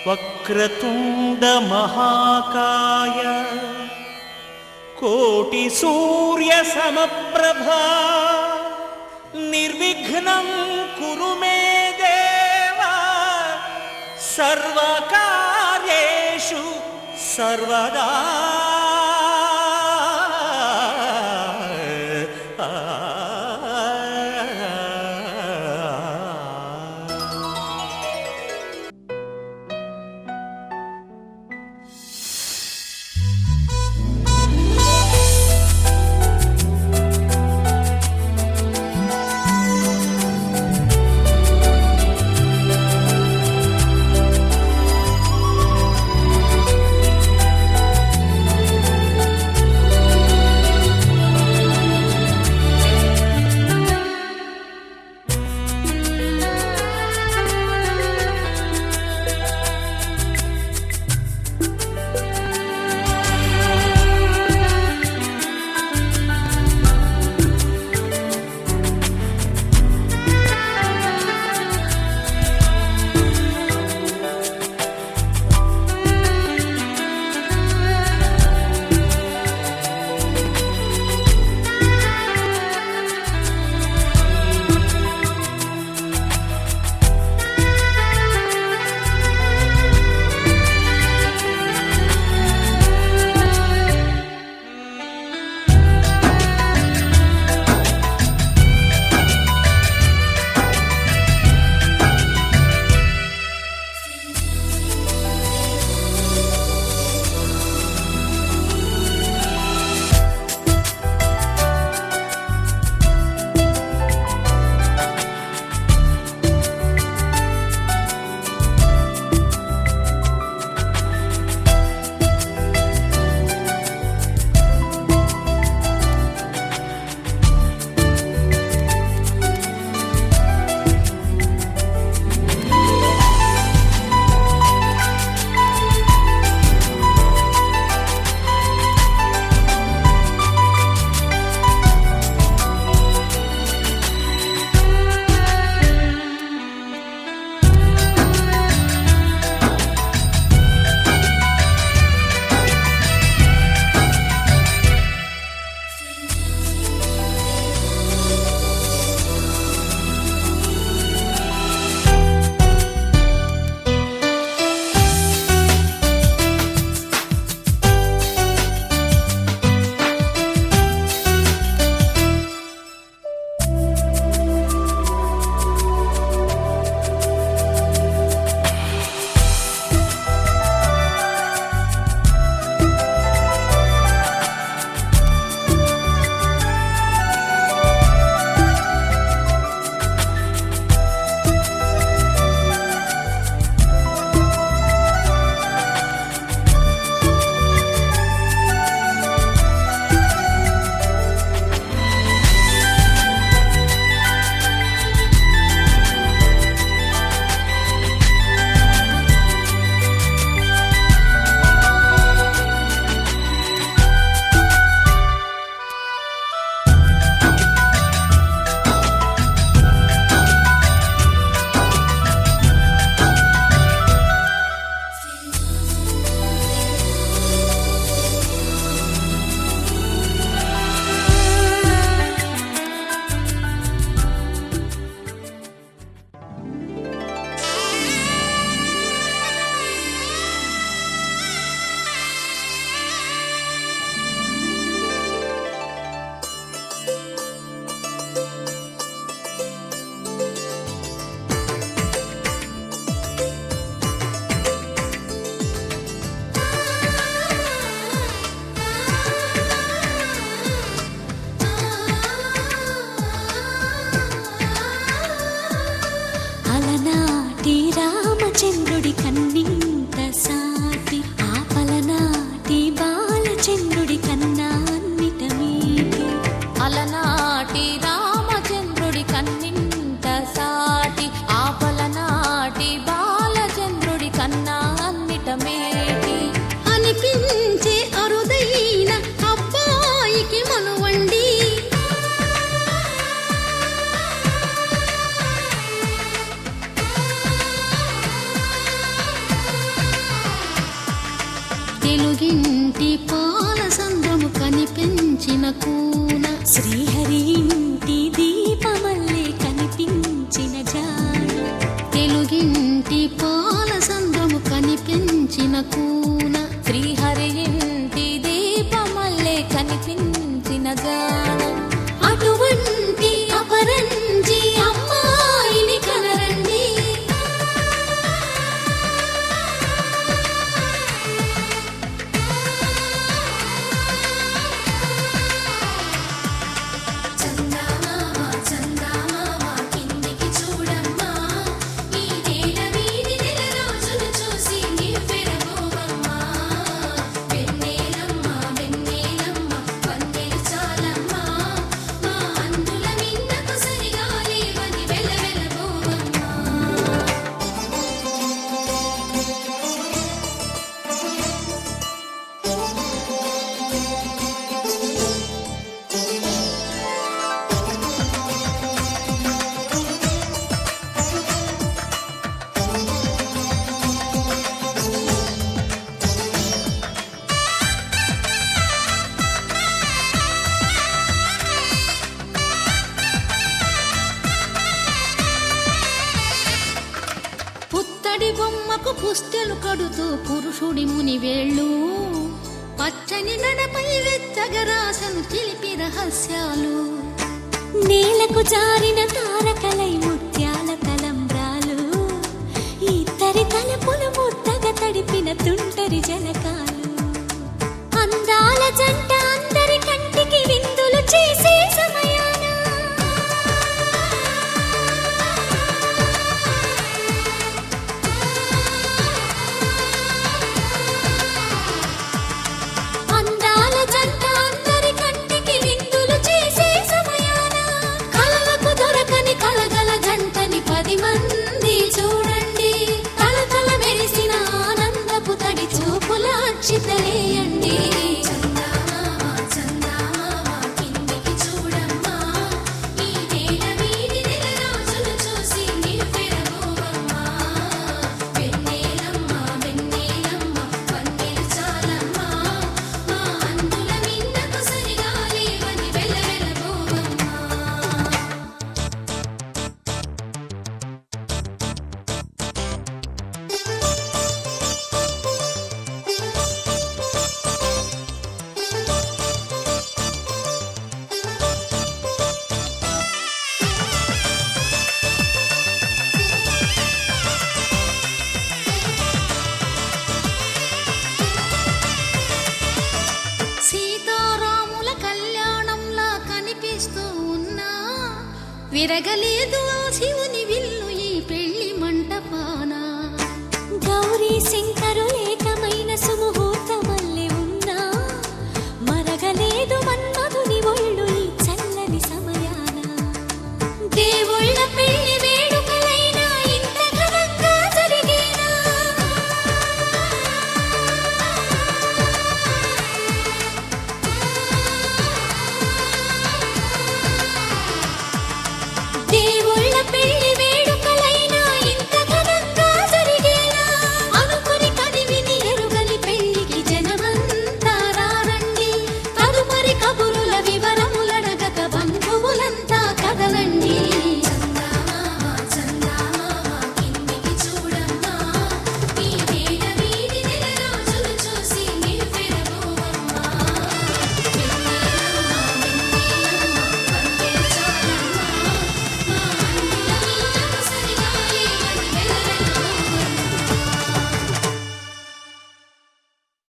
వక్రతుండ మహాకాయ కోటి సూర్య సమప్రభా నిర్విఘ్నం కురు మే దేవ సర్వకార్యేషు సర్వదా. శ్రీహరి ఇంటి దీపమల్లే కనిపించిన జాడ, తెలుగింటి పాల సంద్రము కనిపించిన కూన, శ్రీహరి ఇంటి దీపమల్లే కనిపించిన జాడ. అటువంటి అపరంజి అమ్మాయిని కనరండి. చందమామ చందమామ కిందికి చూడమ్మా, ఈ నేల వీడి నెల రోజులు చూసి నివ్వెరపోవమ్మా. వెన్నెలమ్మ వెన్నెలమ్మ వన్నెలు చాలమ్మా, మా అందుల మిన్నకు సరిగా లేవని వెలవెలబోవమ్మా. పుత్తడి బొమ్మకు పుస్తెలు కడుతూ పురుషుడి ముని వేళ్ళు, పచ్చని నడపై వెచ్చగరాసను చిలిపి రహస్యాలు. నేలకు జారిన తారకలై ముత్యాల తలంబ్రాలు, ఇద్దరి తలపులు ముద్దగా తడిపిన తుంటరి జలకాలు. అందాల జంట అందరి కంటికి విందులు చేసే సమయాన అందాల జంట అందరి కంటికి విందులు చేసే సమయాన, కలలకు దొరకని కలగల జంటని 10 మంది చూడండి. తలతల మెరిసిన ఆనందపు తడి చూపుల అక్షితలేయండి. చందమామ చందమామ కిందికి చూడమ్మా, ఈ నేల వీడి నెల రోజులు చూసి నివ్వెరపోవమ్మా. వెన్నెలమ్మ వెన్నెలమ్మ వన్నెలు చాలమ్మా, మా అందుల మిన్నకు సరిగా లేవని వెలవెలబోవమ్మా. సీతారాముల కళ్యాణంలా కనిపిస్తూ ఉన్నా, విరగలేదు ఆ శివుని